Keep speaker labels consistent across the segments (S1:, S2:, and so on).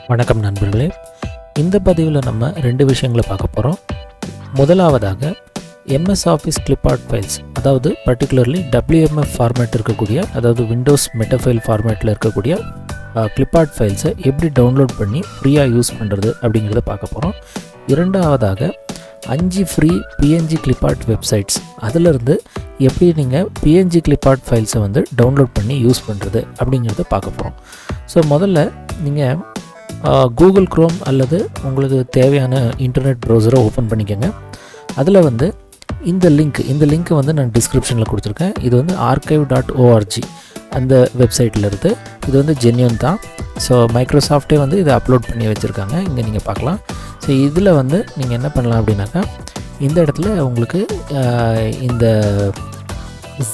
S1: வணக்கம் நண்பர்களே, இந்த பதிவில் நம்ம ரெண்டு விஷயங்களை பார்க்க போகிறோம். முதலாவதாக MS Office Clipart ஃபைல்ஸ், அதாவது பர்டிகுலர்லி WMF ஃபார்மேட் இருக்கக்கூடிய, அதாவது விண்டோஸ் மெட்டாஃபைல் ஃபார்மேட்டில் இருக்கக்கூடிய Clipart ஃபைல்ஸை எப்படி டவுன்லோட் பண்ணி ஃப்ரீயாக யூஸ் பண்ணுறது அப்படிங்கிறத பார்க்க போகிறோம். இரண்டாவதாக 5 ஃப்ரீ PNG Clipart வெப்சைட்ஸ், அதிலிருந்து எப்படி நீங்கள் PNG Clipart ஃபைல்ஸை வந்து டவுன்லோட் பண்ணி யூஸ் பண்ணுறது அப்படிங்கிறத பார்க்க போகிறோம். ஸோ முதல்ல நீங்கள் கூகுள் க்ரோம் அல்லது உங்களுக்கு தேவையான இன்டர்நெட் ப்ரௌசரை ஓப்பன் பண்ணிக்கோங்க. அதில் வந்து இந்த லிங்க் வந்து நான் டிஸ்கிரிப்ஷனில் கொடுத்துருக்கேன். இது வந்து archive.org அந்த வெப்சைட்டில் இருக்குது. இது வந்து ஜென்யூன் தான். ஸோ மைக்ரோசாஃப்ட்டே வந்து இதை அப்லோட் பண்ணி வச்சுருக்காங்க, இங்கே நீங்கள் பார்க்கலாம். ஸோ இதில் வந்து நீங்கள் என்ன பண்ணலாம் அப்படின்னாக்கா, இந்த இடத்துல உங்களுக்கு இந்த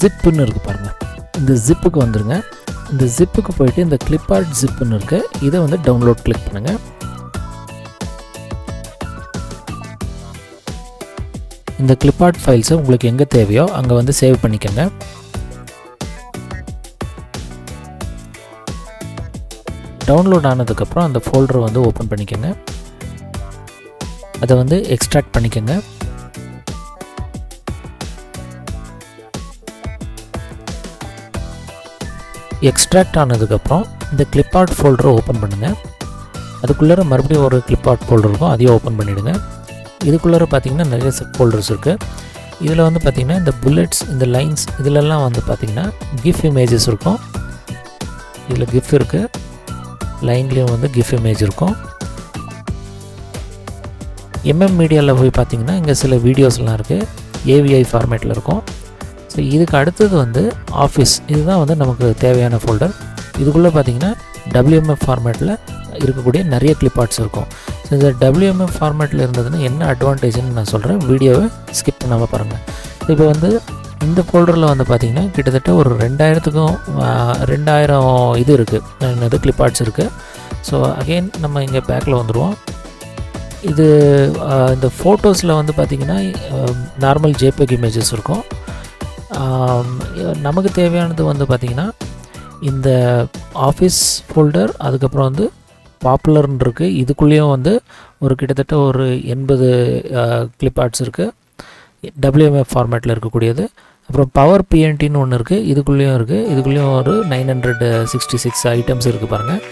S1: ஜிப்புன்னு இருக்குது பாருங்கள், இந்த ஜிப்புக்கு வந்துடுங்க. இந்த ஜிப்புக்கு போயிட்டு இந்த Clipart ஜிப்புன்னு இருக்குது, இதை வந்து டவுன்லோட் கிளிக் பண்ணுங்கள். இந்த Clipart ஃபைல்ஸை உங்களுக்கு எங்கே தேவையோ அங்கே வந்து சேவ் பண்ணிக்கோங்க. டவுன்லோட் ஆனதுக்கப்புறம் அந்த ஃபோல்டரை வந்து ஓப்பன் பண்ணிக்கோங்க. அதை வந்து எக்ஸ்ட்ராக்ட் பண்ணிக்கோங்க. எக்ஸ்ட்ராக்ட் ஆனதுக்கப்புறம் இந்த Clipart ஃபோல்டரை ஓப்பன் பண்ணுங்கள். அதுக்குள்ளே மறுபடியும் ஒரு Clipart ஃபோல்டர் இருக்கும், அதையும் ஓப்பன் பண்ணிவிடுங்க. இதுக்குள்ளே பார்த்திங்கன்னா நிறைய சப் ஃபோல்டர்ஸ் இருக்குது. இதில் வந்து பார்த்திங்கன்னா இந்த புல்லட்ஸ், இந்த லைன்ஸ், இதிலெல்லாம் வந்து பார்த்திங்கன்னா கிஃப் இமேஜஸ் இருக்கும். இதில் கிஃப் இருக்குது, லைன்லேயும் வந்து கிஃப் இமேஜ் இருக்கும். மீடியாவில் போய் பார்த்திங்கன்னா இங்கே சில வீடியோஸ்லாம் இருக்குது, AVI ஃபார்மேட்டில் இருக்கும். ஸோ இதுக்கு அடுத்தது வந்து ஆஃபீஸ், இதுதான் வந்து நமக்கு தேவையான ஃபோல்டர். இதுக்குள்ளே பார்த்திங்கன்னா WMF ஃபார்மேட்டில் இருக்கக்கூடிய நிறைய Cliparts இருக்கும். ஸோ இந்த WMF ஃபார்மேட்டில் இருந்ததுன்னா என்ன அட்வான்டேஜ்னு நான் சொல்கிறேன், வீடியோவை ஸ்கிப் பண்ணாமல் பாருங்கள். இப்போ வந்து இந்த ஃபோல்டரில் வந்து பார்த்திங்கன்னா கிட்டத்தட்ட ஒரு 2000 இது இருக்குது, Cliparts இருக்குது. ஸோ அகெயின் நம்ம இங்கே பேக்கில் வந்துடுவோம். இது இந்த ஃபோட்டோஸில் வந்து பார்த்திங்கன்னா நார்மல் JPEG இமேஜஸ் இருக்கும். நமக்கு தேவையானது வந்து பார்த்திங்கன்னா இந்த ஆஃபீஸ் ஃபோல்டர், அதுக்கப்புறம் வந்து பாப்புலர்னு இருக்குது. இதுக்குள்ளேயும் வந்து ஒரு கிட்டத்தட்ட ஒரு 80 Cliparts இருக்குது, WMF ஃபார்மேட்டில் இருக்கக்கூடியது. அப்புறம் பவர் PNTன்னு ஒன்று இருக்குது, இதுக்குள்ளேயும் இருக்குது. இதுக்குள்ளேயும் ஒரு 966 ஐட்டம்ஸ் இருக்குது பாருங்கள்.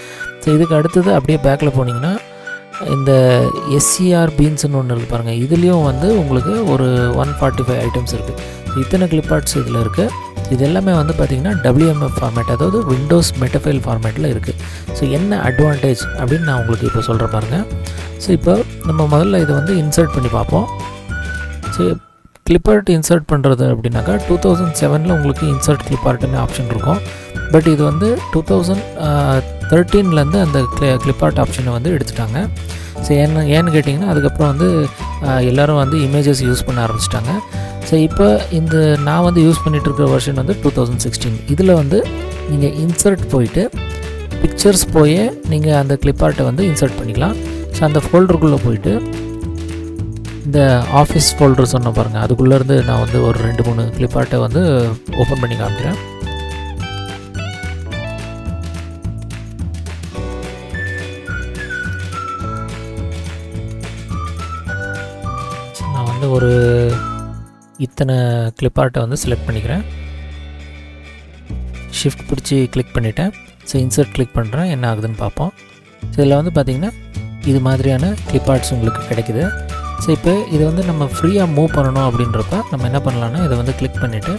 S1: ஸோ இதுக்கு அடுத்தது அப்படியே பேக்கில் போனீங்கன்னா இந்த SCR பீன்ஸ்ன்னு ஒன்று இருக்குது பாருங்கள். இதுலேயும் வந்து உங்களுக்கு ஒரு 145 ஐட்டம்ஸ் இருக்குது. இத்தனை Cliparts இதில் இருக்குது. இது எல்லாமே வந்து பார்த்திங்கன்னா WMF ஃபார்மேட், அதாவது விண்டோஸ் மெட்டாஃபைல் ஃபார்மேட்டில் இருக்குது. ஸோ என்ன அட்வான்டேஜ் அப்படின்னு நான் உங்களுக்கு இப்போ சொல்கிறேன் பாருங்கள். ஸோ இப்போ நம்ம முதல்ல இதை வந்து இன்சர்ட் பண்ணி பார்ப்போம். ஸோ Clipart இன்சர்ட் பண்ணுறது அப்படின்னாக்கா 2007 உங்களுக்கு இன்சர்ட் Clipartன்னு ஆப்ஷன் இருக்கும். பட் இது வந்து 2013 அந்த Clipart ஆப்ஷனை வந்து எடுத்துட்டாங்க. ஸோ ஏன்னு கேட்டிங்கன்னா அதுக்கப்புறம் வந்து எல்லோரும் வந்து இமேஜஸ் யூஸ் பண்ண ஆரம்பிச்சிட்டாங்க. ஸோ இப்போ இந்த நான் வந்து யூஸ் பண்ணிகிட்டு இருக்கிற வெர்ஷன் வந்து 2016. இதில் வந்து நீங்கள் இன்சர்ட் போயிட்டு பிக்சர்ஸ் போய் நீங்கள் அந்த Clipartை வந்து இன்சர்ட் பண்ணிக்கலாம். ஸோ அந்த ஃபோல்டருக்குள்ளே போயிட்டு இந்த ஆஃபீஸ் ஃபோல்டர் சொன்ன பாருங்கள், அதுக்குள்ளேருந்து நான் வந்து ஒரு 2-3 Clipartை வந்து ஓப்பன் பண்ணி காமிக்கிறேன். நான் வந்து ஒரு இத்தனை Clipartை வந்து செலக்ட் பண்ணிக்கிறேன். ஷிஃப்ட் பிடிச்சி கிளிக் பண்ணிவிட்டேன். ஸோ இன்சர்ட் கிளிக் பண்ணுறேன், என்ன ஆகுதுன்னு பார்ப்போம். ஸோ இதில் வந்து பார்த்திங்கன்னா இது மாதிரியான Cliparts உங்களுக்கு கிடைக்குது. ஸோ இப்போ இதை வந்து நம்ம ஃப்ரீயாக மூவ் பண்ணணும் அப்படின்றப்ப நம்ம என்ன பண்ணலான்னா, இதை வந்து கிளிக் பண்ணிவிட்டு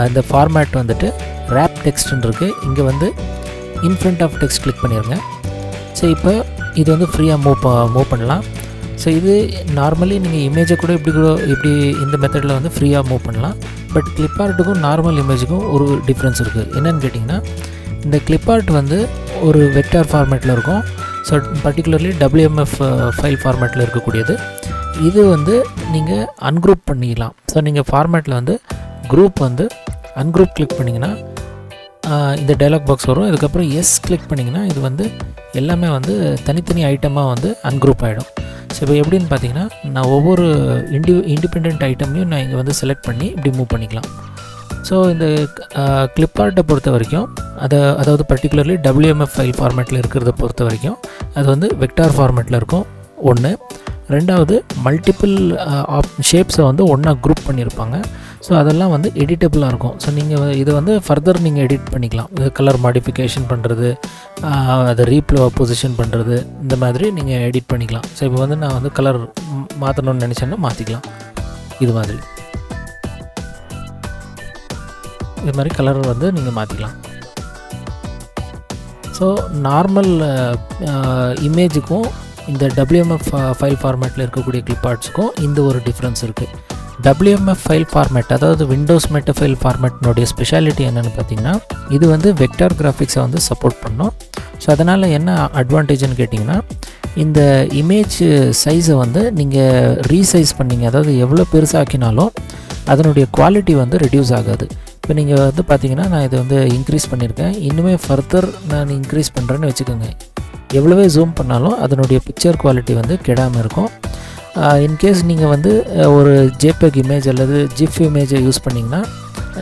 S1: இந்த ஃபார்மேட் வந்துட்டு ரேப் டெக்ஸ்ட்னு இருக்குது, இங்கே வந்து இன்ஃப்ரண்ட் ஆஃப் டெக்ஸ்ட் கிளிக் பண்ணிடுங்க. ஸோ இப்போ இது வந்து ஃப்ரீயாக மூவ் பண்ணலாம். ஸோ இது நார்மலி நீங்கள் இமேஜை கூட இப்படி இந்த மெத்தடில் வந்து ஃப்ரீயாக மூவ் பண்ணலாம். பட் Clipartக்கும் நார்மல் இமேஜுக்கும் ஒரு டிஃப்ரென்ஸ் இருக்குது. என்னென்னு கேட்டிங்கன்னா, இந்த Clipart வந்து ஒரு வெக்டார் ஃபார்மேட்டில் இருக்கும். ஸோ பர்டிகுலர்லி WMF ஃபைல் ஃபார்மேட்டில் இருக்கக்கூடியது. இது வந்து நீங்கள் அன்குரூப் பண்ணிக்கலாம். ஸோ நீங்கள் ஃபார்மேட்டில் வந்து குரூப் வந்து அன்குரூப் கிளிக் பண்ணிங்கன்னா இந்த டைலாக் பாக்ஸ் வரும். இதுக்கப்புறம் கிளிக் பண்ணிங்கன்னா இது வந்து எல்லாமே வந்து தனித்தனி ஐட்டமாக வந்து அன்குரூப் ஆகிடும். ஸோ இப்போ எப்படின்னு பார்த்தீங்கன்னா, நான் ஒவ்வொரு இண்டிபெண்ட் ஐட்டமையும் நான் இங்கே வந்து செலக்ட் பண்ணி இப்படி மூவ் பண்ணிக்கலாம். ஸோ இந்த கிளிப்பார்ட்டை பொறுத்த வரைக்கும் அதாவது பர்டிகுலர்லி WMF ஃபைல் ஃபார்மேட்டில் இருக்கிறத பொறுத்த வரைக்கும் அது வந்து வெக்டார் ஃபார்மேட்டில் இருக்கும் ஒன்று. ரெண்டாவது மல்டிபிள் ஷேப்ஸை வந்து ஒன்றா குரூப் பண்ணியிருப்பாங்க. ஸோ அதெல்லாம் வந்து எடிட்டபிளாக இருக்கும். ஸோ நீங்கள் இதை வந்து ஃபர்தர் நீங்கள் எடிட் பண்ணிக்கலாம். இது கலர் மாடிஃபிகேஷன் பண்ணுறது, அதை பொசிஷன் பண்ணுறது, இந்த மாதிரி நீங்கள் எடிட் பண்ணிக்கலாம். ஸோ இப்போ வந்து நான் வந்து கலர் மாற்றணும்னு நினச்சேன்னா மாற்றிக்கலாம். இது மாதிரி கலர் வந்து நீங்கள் மாற்றிக்கலாம். ஸோ நார்மல் இமேஜுக்கும் இந்த WMF ஃபைல் ஃபார்மேட்டில் இருக்கக்கூடிய கிளிப்பார்ட்ஸுக்கும் இந்த ஒரு டிஃப்ரென்ஸ் இருக்குது. WMF ஃபைல் ஃபார்மேட் அதாவது விண்டோஸ் மெட்டாஃபைல் ஃபார்மேட்னுடைய ஸ்பெஷாலிட்டி என்னென்னு பார்த்தீங்கன்னா, இது வந்து வெக்டார் கிராஃபிக்ஸை வந்து சப்போர்ட் பண்ணும். ஸோ அதனால் என்ன அட்வான்டேஜ்னு கேட்டிங்கன்னா, இந்த இமேஜ் சைஸை வந்து நீங்கள் ரீசைஸ் பண்ணிங்க, அதாவது எவ்வளோ பெருசாக்கினாலும் அதனுடைய குவாலிட்டி வந்து ரெடியூஸ் ஆகாது. இப்போ நீங்கள் வந்து பார்த்தீங்கன்னா, நான் இதை வந்து இன்க்ரீஸ் பண்ணியிருக்கேன். இன்னுமே ஃபர்தர் நான் இன்க்ரீஸ் பண்ணுறேன்னு வச்சுக்கோங்க, எவ்வளவே ஜூம் பண்ணாலும் அதனுடைய பிக்சர் குவாலிட்டி வந்து கெடாமல் இருக்கும். இன்கேஸ் நீங்கள் வந்து ஒரு ஜேபெக் இமேஜ் அல்லது ஜிஃப் இமேஜை யூஸ் பண்ணிங்கன்னா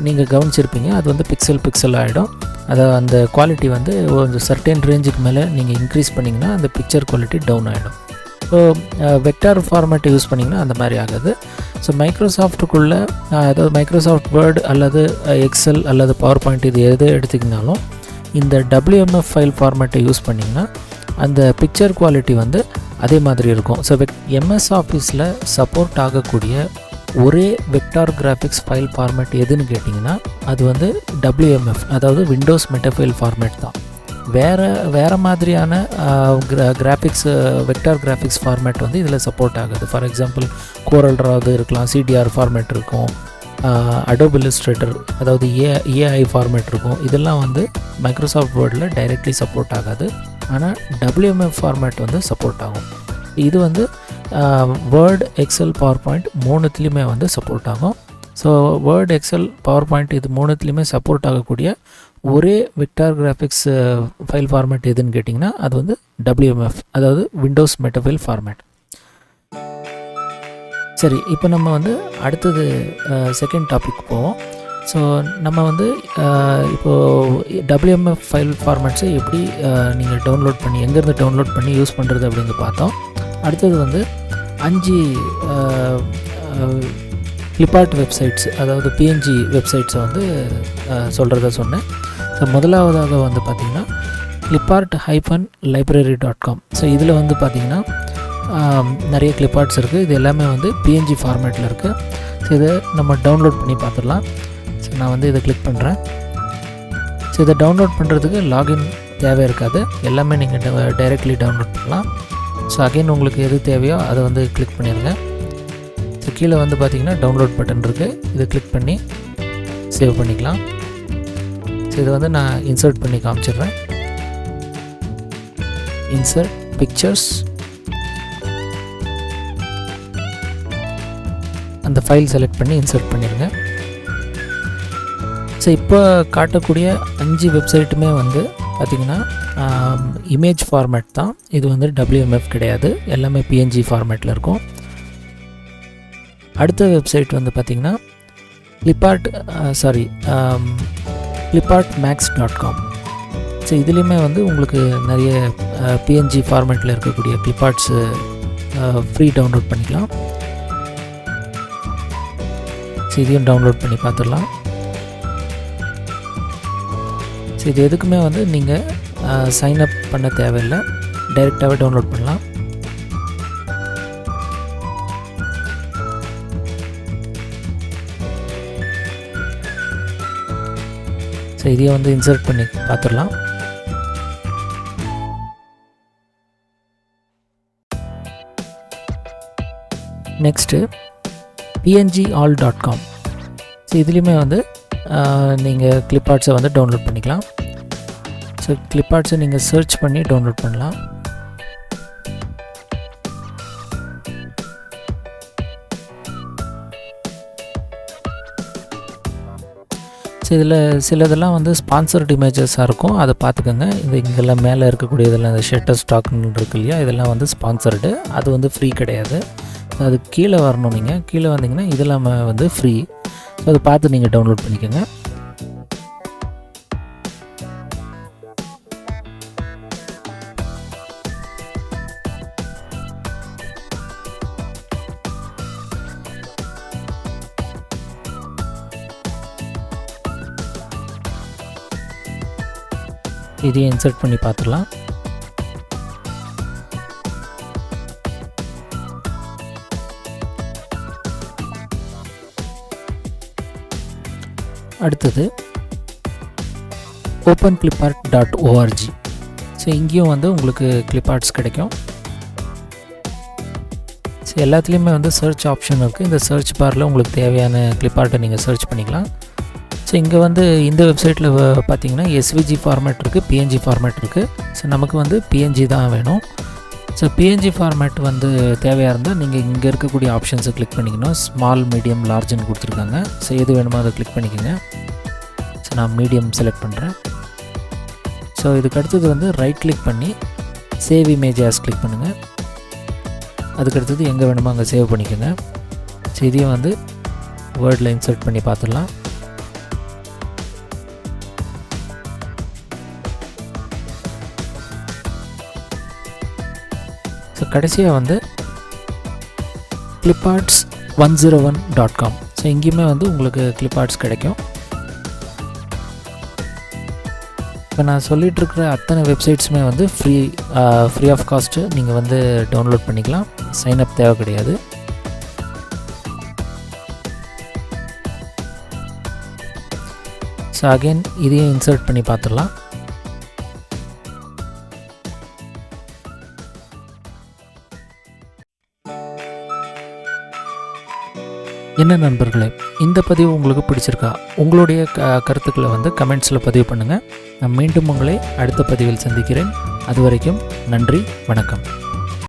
S1: நீங்கள் கவனிச்சிருப்பீங்க, அது வந்து பிக்சல் ஆகிடும். அந்த குவாலிட்டி வந்து ஒரு சர்டன் ரேஞ்சுக்கு மேலே நீங்கள் இன்க்ரீஸ் பண்ணிங்கன்னா அந்த பிக்சர் குவாலிட்டி டவுன் ஆகிடும். ஸோ வெக்டார் ஃபார்மேட்டை யூஸ் பண்ணிங்கன்னா அந்த மாதிரி ஆகாது. ஸோ மைக்ரோசாஃப்ட்டுக்குள்ளே அதாவது மைக்ரோசாஃப்ட் வேர்டு அல்லது எக்ஸல் அல்லது பவர் பாயிண்ட் இது எது எடுத்திங்கனாலும் இந்த WMF ஃபைல் ஃபார்மேட்டை யூஸ் பண்ணிங்கன்னா அந்த பிக்சர் குவாலிட்டி வந்து அதே மாதிரி இருக்கும். ஸோ MS ஆஃபீஸில் சப்போர்ட் ஆகக்கூடிய ஒரே வெக்டார் கிராஃபிக்ஸ் ஃபைல் ஃபார்மேட் எதுன்னு கேட்டிங்கன்னா அது வந்து WMF, அதாவது விண்டோஸ் மெட்டாஃபைல் ஃபார்மேட் தான். வேறு மாதிரியான கிராஃபிக்ஸ் வெக்டார் கிராஃபிக்ஸ் ஃபார்மேட் வந்து இதில் சப்போர்ட் ஆகுது. ஃபார் எக்ஸாம்பிள் Coreldraw இருக்கலாம், CDR ஃபார்மேட் இருக்கும், Adobe Illustrator அதாவது AI ஃபார்மேட் இருக்கும். இதெல்லாம் வந்து மைக்ரோசாஃப்ட் வேர்டில் டைரெக்ட்லி சப்போர்ட் ஆகாது. ஆனால் WMF ஃபார்மேட் வந்து சப்போர்ட் ஆகும். இது வந்து வேர்டு, எக்ஸல், பவர் பாயிண்ட் மூணுத்துலேயுமே வந்து சப்போர்ட் ஆகும். So Word, Excel, PowerPoint இது மூணுத்துலேயுமே சப்போர்ட் ஆகக்கூடிய ஒரே வெக்டார் கிராஃபிக்ஸ் ஃபைல் ஃபார்மேட் எதுன்னு கேட்டிங்கன்னா அது வந்து WMF, அதாவது விண்டோஸ் மெட்டாஃபைல் ஃபார்மேட். சரி, இப்போ நம்ம வந்து அடுத்தது செகண்ட் டாபிக் போவோம். ஸோ நம்ம வந்து இப்போது WMF ஃபைல் ஃபார்மேட்ஸை எப்படி நீங்கள் டவுன்லோட் பண்ணி எங்கேருந்து டவுன்லோட் பண்ணி யூஸ் பண்ணுறது அப்படின்னு பார்த்தோம். அடுத்தது வந்து 5 Clipart வெப்சைட்ஸ், அதாவது PNG வெப்சைட்ஸை வந்து சொல்கிறத சொன்னேன். ஸோ முதலாவதாக வந்து பார்த்திங்கன்னா clipart-library.com. ஸோ இதில் வந்து பார்த்திங்கன்னா நிறைய கிளிப்பார்ட்ஸ் இருக்குது. இது எல்லாமே வந்து PNG ஃபார்மேட்டில் இருக்குது. ஸோ இதை நம்ம டவுன்லோட் பண்ணி பார்த்துடலாம். ஸோ நான் வந்து இதை கிளிக் பண்ணுறேன். ஸோ இதை டவுன்லோட் பண்ணுறதுக்கு லாகின் தேவை இருக்காது, எல்லாமே நீங்கள் டைரெக்ட்லி டவுன்லோட் பண்ணலாம். ஸோ அகைன் உங்களுக்கு எது தேவையோ அதை வந்து கிளிக் பண்ணிடுங்க. ஸோ கீழே வந்து பார்த்திங்கன்னா டவுன்லோட் பட்டன் இருக்குது, இதை கிளிக் பண்ணி சேவ் பண்ணிக்கலாம். ஸோ இதை வந்து நான் இன்சர்ட் பண்ணி காமிச்சிடுறேன். இன்சர்ட் பிக்சர்ஸ், அந்த ஃபைல் செலக்ட் பண்ணி இன்சர்ட் பண்ணிடுங்க. ஸோ இப்போ காட்டக்கூடிய 5 வெப்சைட்டுமே வந்து பார்த்திங்கன்னா இமேஜ் ஃபார்மேட் தான். இது வந்து WMF கிடையாது, எல்லாமே PNG ஃபார்மேட்டில் இருக்கும். அடுத்த வெப்சைட் வந்து பார்த்திங்கன்னா clipart-max.com. ஸோ இதுலேயுமே வந்து உங்களுக்கு நிறைய PNG ஃபார்மேட்டில் இருக்கக்கூடிய கிளிப்பார்ட்ஸு ஃப்ரீ டவுன்லோட் பண்ணிக்கலாம். ஸோ இதையும் டவுன்லோட் பண்ணி பார்த்துடலாம். ஸோ இது எதுக்குமே வந்து நீங்கள் சைன்அப் பண்ண தேவையில்லை, டைரெக்டாகவே டவுன்லோட் பண்ணலாம். ஸோ இதையே வந்து இன்சர்ட் பண்ணி பார்த்துடலாம். Next pngall.com. ஸோ இதுலேயுமே வந்து நீங்கள் கிளிப்பார்ட்ஸை வந்து டவுன்லோட் பண்ணிக்கலாம். ஸோ கிளிப்பார்ட்ஸை நீங்கள் சர்ச் பண்ணி டவுன்லோட் பண்ணலாம். ஸோ இதில் சிலதெல்லாம் வந்து ஸ்பான்சர்ட் இமேஜஸாக இருக்கும், அதை பார்த்துக்கோங்க. இங்கெல்லாம் மேலே இருக்கக்கூடியதெல்லாம் இந்த ஷட்டர் ஸ்டாக்னு இருக்கு இல்லையா, இதெல்லாம் வந்து ஸ்பான்சர்டு, அது வந்து ஃப்ரீ கிடையாது. அது கீழே வரணும். நீங்கள் கீழே வந்தீங்கன்னா இதெல்லாம் வந்து ஃப்ரீ. ஸோ அதை பார்த்து நீங்கள் டவுன்லோட் பண்ணிக்கோங்க. இதையும் இன்சர்ட் பண்ணி பார்த்துடலாம். அடுத்தது openclipart.org. ஸோ இங்கேயும் வந்து உங்களுக்கு கிளிப்பார்ட்ஸ் கிடைக்கும். ஸோ எல்லாத்துலேயுமே வந்து சர்ச் ஆப்ஷன் இருக்குது. இந்த சர்ச் பாரில் உங்களுக்கு தேவையான கிளிப்பார்ட்டை நீங்கள் சர்ச் பண்ணிக்கலாம். ஸோ இங்கே வந்து இந்த வெப்சைட்டில் பார்த்தீங்கன்னா SVG ஃபார்மேட் இருக்குது, PNG ஃபார்மேட் இருக்குது. ஸோ நமக்கு வந்து PNG தான் வேணும். ஸோ PNG ஃபார்மேட் வந்து தேவையாக இருந்தால் நீங்கள் இங்கே இருக்கக்கூடிய ஆப்ஷன்ஸை கிளிக் பண்ணிக்கணும். ஸ்மால், மீடியம், லார்ஜ்னு கொடுத்துருக்காங்க. ஸோ எது வேணுமோ அதை கிளிக் பண்ணிக்கோங்க. ஸோ நான் மீடியம் செலக்ட் பண்ணுறேன். ஸோ இதுக்கு அடுத்தது வந்து ரைட் கிளிக் பண்ணி சேவ் இமேஜ் ஆஸ் கிளிக் பண்ணுங்கள். அதுக்கடுத்தது எங்கே வேணுமோ அங்கே சேவ் பண்ணிக்கோங்க. ஸோ இதையும் வந்து வேர்டில் இன்சர்ட் பண்ணி பார்த்துடலாம். ஸோ கடைசியாக வந்து cliparts101.com. ஸோ இங்கேயுமே வந்து உங்களுக்கு கிளிப்பார்ட்ஸ் கிடைக்கும். இப்போ நான் சொல்லிகிட்ருக்கிற அத்தனை வெப்சைட்ஸுமே வந்து ஃப்ரீ ஆஃப் காஸ்ட்டு நீங்கள் வந்து டவுன்லோட் பண்ணிக்கலாம். சைன்அப் தேவை கிடையாது. ஸோ அகெயின் இதையும் இன்சர்ட் பண்ணி பார்த்துடலாம். என்ன நண்பர்களே, இந்த பதிவு உங்களுக்கு பிடிச்சிருக்கா? உங்களுடைய கருத்துக்களை வந்து கமெண்ட்ஸில் பதிவு பண்ணுங்கள். நான் மீண்டும் உங்களை அடுத்த பதிவில் சந்திக்கிறேன். அது வரைக்கும் நன்றி, வணக்கம்.